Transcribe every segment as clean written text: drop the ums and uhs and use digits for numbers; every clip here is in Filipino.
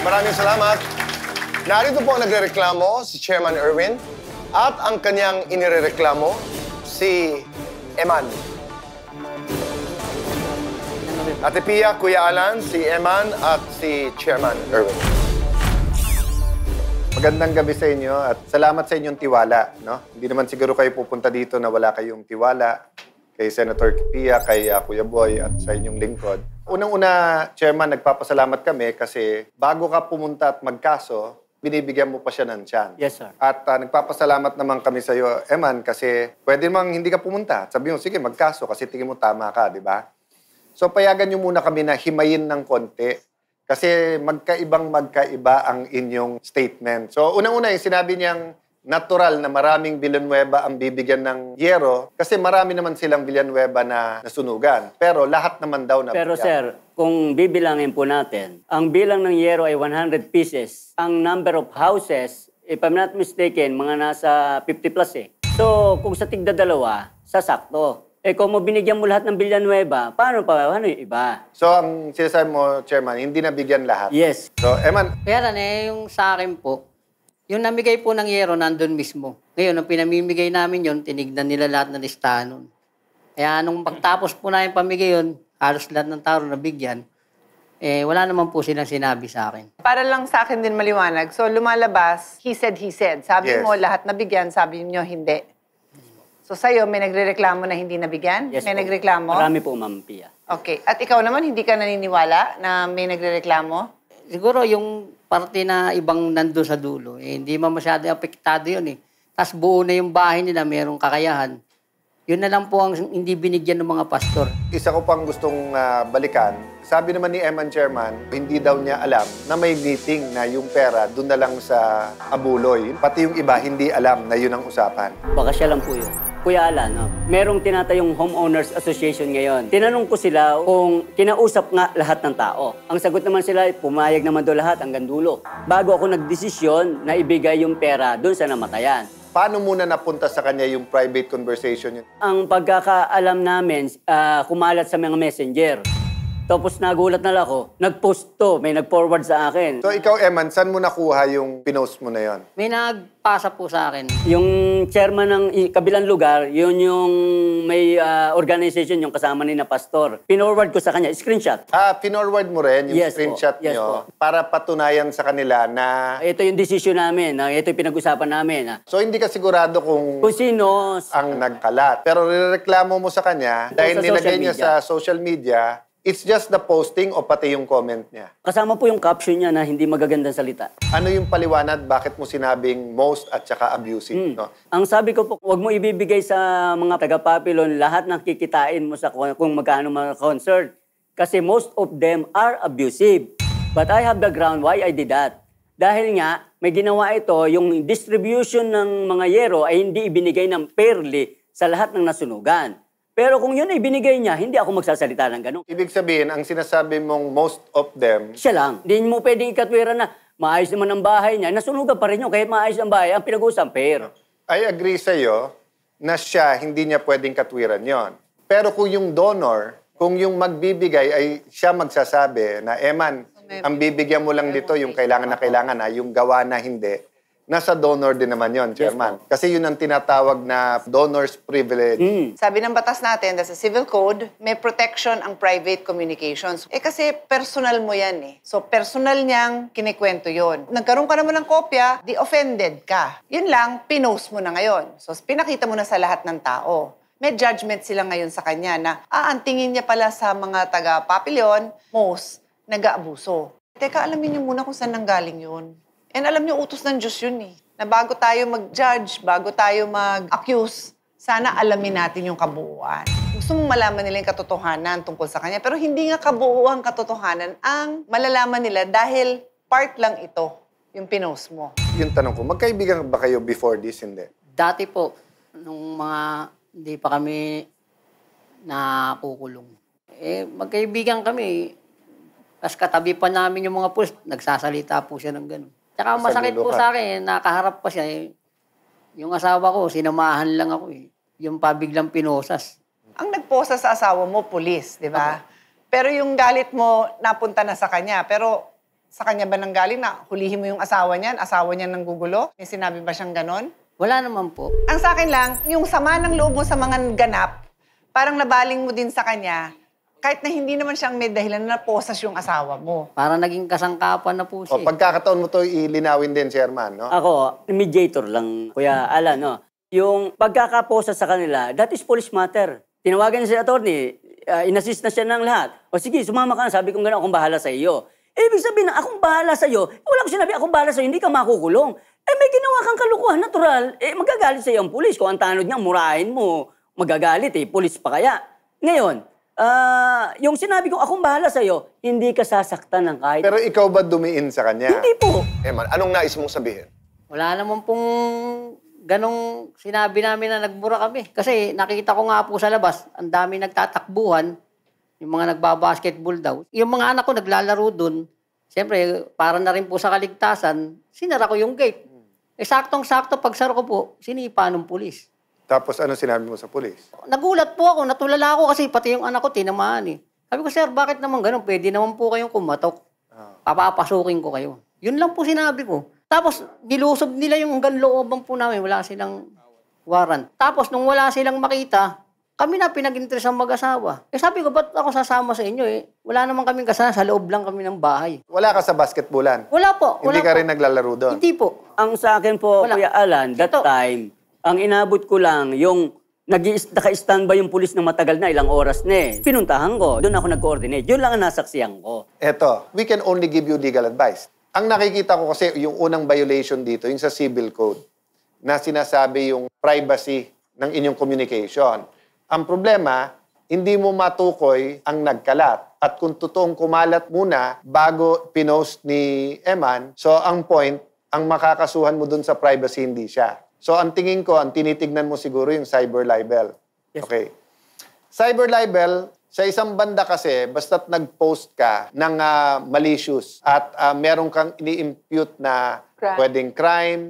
Maraming salamat. Narito po ang nagrereklamo si Chairman Erwin at ang kanyang inirereklamo si Eman. Ate Pia, Kuya Alan, si Eman at si Chairman Erwin. Magandang gabi sa inyo at salamat sa inyong tiwala. No? Hindi naman siguro kayo pupunta dito na wala kayong tiwala kay Senator Pia, kay Kuya Boy at sa inyong lingkod. Unang-una, Chairman, nagpapasalamat kami kasi bago ka pumunta at magkaso, binibigyan mo pa siya ng chance. Yes, sir. At nagpapasalamat naman kami sa iyo, Eman, kasi pwede mang hindi ka pumunta. Sabi mo, sige, magkaso kasi tingin mo tama ka, di ba? So, payagan niyo muna kami na himayin ng konti kasi magkaiba ang inyong statement. So, unang-una, yung sinabi niyang natural na maraming Villanueva ang bibigyan ng yero kasi marami naman silang Villanueva na nasunugan. Pero lahat naman daw na Pero sir, kung bibilangin po natin, ang bilang ng yero ay 100 pieces. Ang number of houses, if I'm not mistaken, mga nasa 50 plus eh. So, kung sa tigda-dalawa, sasakto. Eh kung mo binigyan mo lahat ng Villanueva, paano pa? Ano yung iba? So, ang sinasabi mo, Chairman, hindi nabigyan lahat? Yes. So, Eman. Kaya yung sa akin po, yung namigay po ng yero nandun mismo. Ngayon, nung pinamimigay namin yon, tinignan nila lahat ng listahan nun. Kaya nung pagtapos po namin pamigay yon, halos lahat ng tao nabigyan, wala naman po silang sinabi sa akin. Para lang sa akin din maliwanag, so lumalabas, he said. Sabi Yes. mo, lahat nabigyan, sabi niyo, hindi. So sa'yo, may nagrereklamo na hindi nabigyan? Yes may po. nagreklamo? Marami po, Ma'am Pia. Okay. At ikaw naman, hindi ka naniniwala na may nagrereklamo? Siguro yung parte na ibang nandun sa dulo, hindi man masyado apektado yun eh. Tapos buo na yung bahay nila, mayroong kakayahan. Yun na lang po ang hindi binigyan ng mga pastor. Isa ko pang gustong balikan. Sabi naman ni Eman Chairman, hindi daw niya alam na may meeting na yung pera doon na lang sa Abuloy. Pati yung iba hindi alam na yun ang usapan. Baka siya lang po yun. Kuya Alan, no? Merong tinatayong Homeowners Association ngayon. Tinanong ko sila kung kinausap nga lahat ng tao. Ang sagot naman sila, pumayag naman doon lahat hanggang dulo. Bago ako nagdesisyon na ibigay yung pera doon sa namatayan. Paano muna napunta sa kanya yung private conversation yun? Ang pagkakaalam namin, kumalat sa mga messenger. Tapos nagulat na lang ako, nag-post to, may nag-forward sa akin. So ikaw, Eman, saan mo nakuha yung pinost mo na yon? May nagpasa po sa akin. Yung chairman ng kabilang lugar, yun yung may organization, yung kasama ni na pastor. Pinorward ko sa kanya, screenshot. Pinorward mo rin yung Yes po. screenshot Yes nyo po. para patunayan sa kanila na... Ito yung decision namin, ito yung pinag-usapan namin. So hindi ka sigurado kung Kung sino, ang nagkalat. Pero nireklamo mo sa kanya dahil Sa nilagay social niya media. sa social media, it's just the posting o pati yung comment niya. kasama po yung caption niya na hindi magagandang salita. Ano yung paliwanag? Bakit mo sinabing most at saka abusive? No? Ang sabi ko po, huwag mo ibibigay sa mga taga-Papilon lahat ng kikitain mo sa kung magkano mga concert. Kasi most of them are abusive. But I have the ground why I did that. Dahil nga, may ginawa ito, yung distribution ng mga yero ay hindi ibinigay ng fairly sa lahat ng nasunugan. Pero kung yun ay binigay niya, hindi ako magsasalita ng ganun. Ibig sabihin, ang sinasabi mong most of them, Siya lang. Hindi mo pwedeng ikatwiran na maayos naman ang bahay niya. Nasunugan pa rin yun. Kahit maayos ang bahay, ang pinag-usap, fair. I agree sa'yo na siya, hindi niya pwedeng katwiran yon. Pero kung yung donor, kung yung magbibigay ay siya magsasabi na, Eman, ang bibigyan mo lang dito yung kailangan na, yung gawa na hindi, nasa donor din naman yon, Chairman. Kasi yun ang tinatawag na donor's privilege. Sabi ng batas natin, that's a civil code, may protection ang private communications. Kasi personal mo yan eh. So personal niyang kinikwento yon. Nagkaroon ka naman ng kopya, di offended ka. Yun lang, pinost mo na ngayon. So pinakita mo na sa lahat ng tao. May judgment sila ngayon sa kanya na, ang tingin niya pala sa mga taga-Papilon, most nag-aabuso. Teka, alamin niyo muna kung saan nanggaling yun. And alam niyo, utos ng Diyos yun eh. Na bago tayo mag-judge, bago tayo mag-accuse, sana alamin natin yung kabuuan. Gusto mong malaman nila yung katotohanan tungkol sa kanya, pero hindi nga kabuuan katotohanan ang malalaman nila dahil part lang ito, yung pinost mo. Yung tanong ko, magkaibigan ba kayo before this? Hindi. Dati po, nung mga hindi pa kami nakukulong. Magkaibigan kami. Tapos katabi pa namin yung mga pulis, nagsasalita po siya ng gano'n. Tsaka masakit po sa akin, nakaharap pa siya. Yung asawa ko, sinamahan lang ako eh. Yung pabiglang pinosas. Ang nagposa sa asawa mo, pulis, di ba? Pero yung galit mo, napunta na sa kanya. Pero Sa kanya ba nanggaling na hulihin mo yung asawa niya nang gugulo? May sinabi ba siyang ganon? Wala naman po. Ang sa akin lang, yung sama ng loob mo sa mga ganap, parang nabaling mo din sa kanya, kahit na hindi naman siyang may dahilan na posas yung asawa mo. Parang naging kasangkapan na po O, siya. pagkakataon mo to ilinawin din, Chairman, no? Ako, mediator lang, Kuya Alan, no? Yung pagkakaposa sa kanila, that is police matter. Tinawagan niya si attorney, inassist na siya ng lahat. O sige, sumama ka na, sabi kong gano'n, akong bahala sa iyo. Ibig sabihin na akong bahala sa iyo, wala ko sinabi, akong bahala sa iyo, hindi ka makukulong. May ginawa kang kalukuhan, natural. Magagalit sa iyo ang pulis. Kung ang tanod niya, murahin mo, magagalit pulis pa kaya. Ngayon, yung sinabi ko, akong bahala sa iyo, hindi ka sasaktan ng kahit... Pero ikaw ba dumiin sa kanya? Hindi po. Eman, anong nais mong sabihin? Wala naman pong ganong sinabi namin na nagmura kami. Kasi nakita ko nga po sa labas, ang dami nagtatakbuhan, yung mga nagbabasketball daw. Yung mga anak ko naglalaro dun, siyempre, para na rin po sa kaligtasan, sinara ko yung gate. Saktong-sakto, pagsara ko po, sinipa ng pulis. Tapos ano sinabi mo sa pulis? Nagulat po ako, natulala ako kasi pati yung anak ko tinamaan Sabi ko, sir, bakit naman ganun? Pwede naman po kayong kumatok. Papapasukin ko kayo. Yun lang po sinabi ko. Tapos, nilusob nila yung hanggang looban po namin. Wala silang warrant. Tapos, nung wala silang makita, kami na pinag-interest ang mag-asawa. Sabi ko, ba't ako sasama sa inyo Wala naman kaming kasama, sa loob lang kami ng bahay. Wala ka sa basketballan? Wala po. Hindi Wala ka po. rin naglalaro doon? Hindi po. Ang sa akin po, Wala. Kuya Alan, that Ito. time, ang inabot ko lang, yung naka-standby yung pulis ng matagal na, ilang oras na Pinuntahan ko, doon ako nag-coordinate. Yun lang ang nasaksiyan ko. Eto, we can only give you legal advice. Ang nakikita ko kasi, yung unang violation dito, yung sa civil code, na sinasabi yung privacy ng inyong communication. Ang problema, hindi mo matukoy ang nagkalat. At kung totoong kumalat muna bago pinost ni Eman, so ang point, ang makakasuhan mo dun sa privacy, hindi siya. So ang tingin ko, ang tinitignan mo siguro yung cyber libel. Yes. Okay. Cyber libel, sa isang banda kasi, basta't nag-post ka ng malicious at meron kang ini-impute na Crime. pwedeng crime,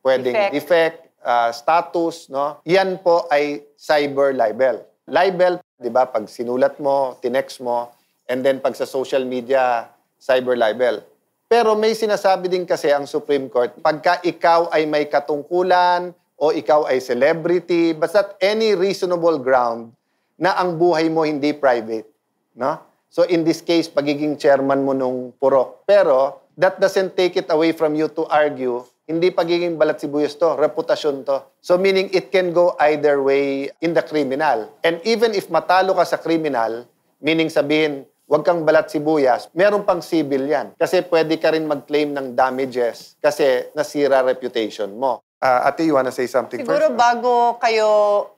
pwedeng defect, status, no? Yan po ay cyber libel. Libel, 'di ba, pag sinulat mo, tinext mo, and then pag sa social media, cyber libel. Pero may sinasabi din kasi ang Supreme Court, pagka ikaw ay may katungkulan o ikaw ay celebrity, basta any reasonable ground na ang buhay mo hindi private, no? So in this case, pagiging chairman mo nung purok. Pero that doesn't take it away from you to argue, hindi pagiging balat sibuyas to, reputasyon to. So meaning it can go either way in the criminal. And even if matalo ka sa criminal, meaning sabihin, huwag kang balat sibuyas, meron pang civil yan. Kasi pwede ka rin mag-claim ng damages kasi nasira reputation mo. Ate, you wanna say something Siguro first? bago kayo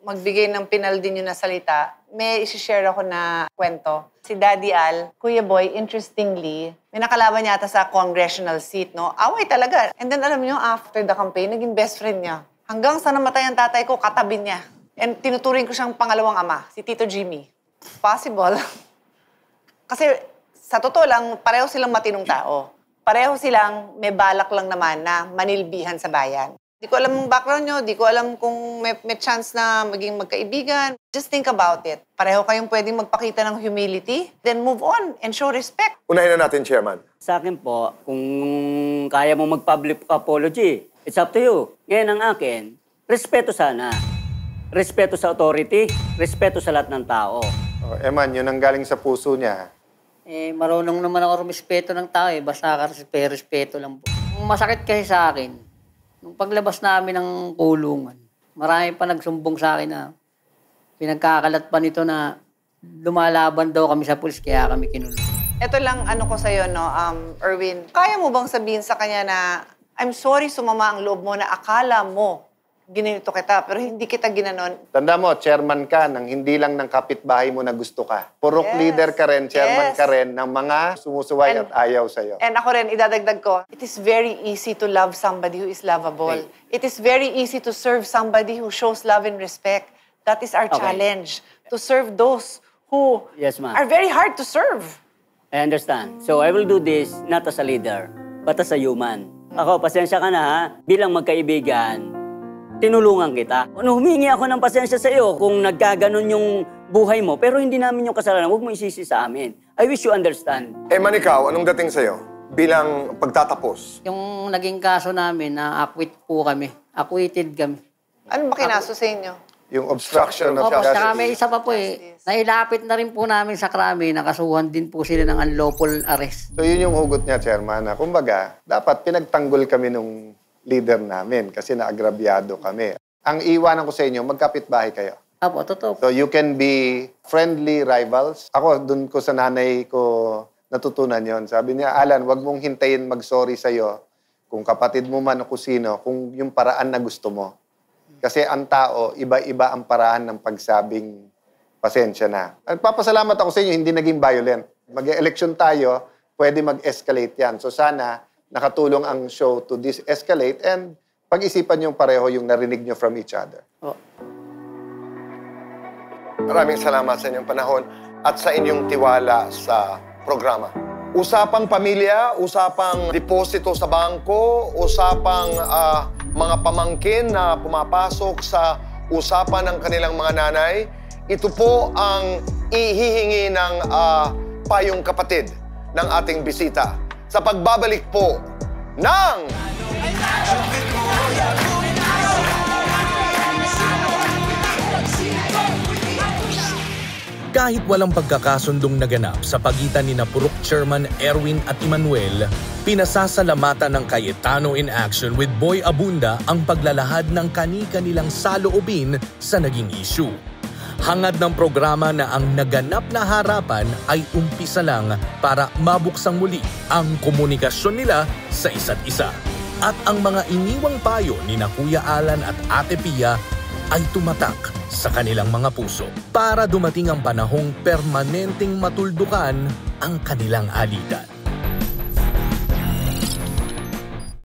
magbigay ng pinal din yun na salita, may isi-share ako na kwento. Si Daddy Al, Kuya Boy, interestingly, may nakalaban yata sa congressional seat, no? Away talaga. And then alam niyo, after the campaign, naging best friend niya. Hanggang sa namatay ang tatay ko, katabi niya. And tinuturing ko siyang pangalawang ama, si Tito Jimmy. Possible. Kasi sa totoo lang, pareho silang matinong tao. Pareho silang may balak lang naman na manilbihan sa bayan. Di ko alam ang background nyo, di ko alam kung may chance na maging magkaibigan. Just think about it. Pareho kayong pwedeng magpakita ng humility, then move on and show respect. Unahin na natin, Chairman. Sa akin po, kung kaya mo mag-public apology, it's up to you. Ngayon ang akin, respeto sana. Respeto sa authority, respeto sa lahat ng tao. Oh, Eman, yun ang galing sa puso niya. Marunong naman ako rumispeto ng tao Basta respeto lang po. Ang masakit kasi sa akin, nung paglabas namin ng kulungan, marami pa nagsumbong sa akin na pinagkakalat pa nito na lumalaban daw kami sa pulis kaya kami kinulong. Ito lang ano ko sa'yo, no, Erwin. Kaya mo bang sabihin sa kanya na, I'm sorry sumama ang loob mo na akala mo ginito kita, pero hindi kita ginanon. Tanda mo, chairman ka ng hindi lang ng kapitbahay mo na gusto ka. Purok Yes. leader ka rin, chairman Yes. ka rin ng mga sumusuway And- at ayaw sa'yo. And ako rin, idadagdag ko, it is very easy to love somebody who is lovable. Okay. It is very easy to serve somebody who shows love and respect. That is our Okay. challenge. To serve those who Yes, ma'am. are very hard to serve. I understand. So I will do this not as a leader, but as a human. Ako, pasensya ka na ha. Bilang magkaibigan, tinulungan kita. Humingi ako ng pasensya sa iyo kung nagkaganon yung buhay mo, pero hindi namin yung kasalanan. Huwag mo isisi sa amin. I wish you understand. Eman, ikaw, anong dating sa'yo? bilang pagtatapos? Yung naging kaso namin, acquitted kami. Ano ba kinaso sa inyo? Yung obstruction of Opo, saka justice. may isa pa po nailapit na rin po namin sa krami, nakasuhan din po sila ng unlawful arrest. So yun yung hugot niya, Chairman. Na, kumbaga, dapat pinagtanggol kami nung leader namin kasi naagrabyado kami. Ang iwanan ko sa inyo, magkapit-bahay kayo. Opo, totoo po. So you can be friendly rivals. Ako, dun ko sa nanay ko natutunan yon. Sabi niya, Alan, wag mong hintayin mag-sorry sa'yo kung kapatid mo man o kusino, kung yung paraan na gusto mo. Kasi ang tao, iba-iba ang paraan ng pagsabing pasensya na. At papasalamat ako sa inyo, hindi naging violent. Mag-election tayo, pwede mag-escalate yan. So sana nakatulong ang show to de-escalate and pag-isipan yung pareho yung narinig nyo from each other. Maraming salamat sa inyong panahon at sa inyong tiwala sa programa. Usapang pamilya, usapang deposito sa bangko, usapang mga pamangkin na pumapasok sa usapan ng kanilang mga nanay, ito po ang ihihingi ng payong kapatid ng ating bisita sa pagbabalik po ng... Kahit walang pagkakasundong naganap sa pagitan ni Purok Chairman Erwin at Emmanuel, pinasasalamatan ng Cayetano in Action with Boy Abunda ang paglalahad ng kani-kanilang saloobin sa naging issue. Hangad ng programa na ang naganap na harapan ay umpisa lang para mabuksang muli ang komunikasyon nila sa isa't isa. At ang mga iniwang payo ni Kuya Alan at Ate Pia ay tumatak sa kanilang mga puso para dumating ang panahong permanenteng matuldukan ang kanilang alitan.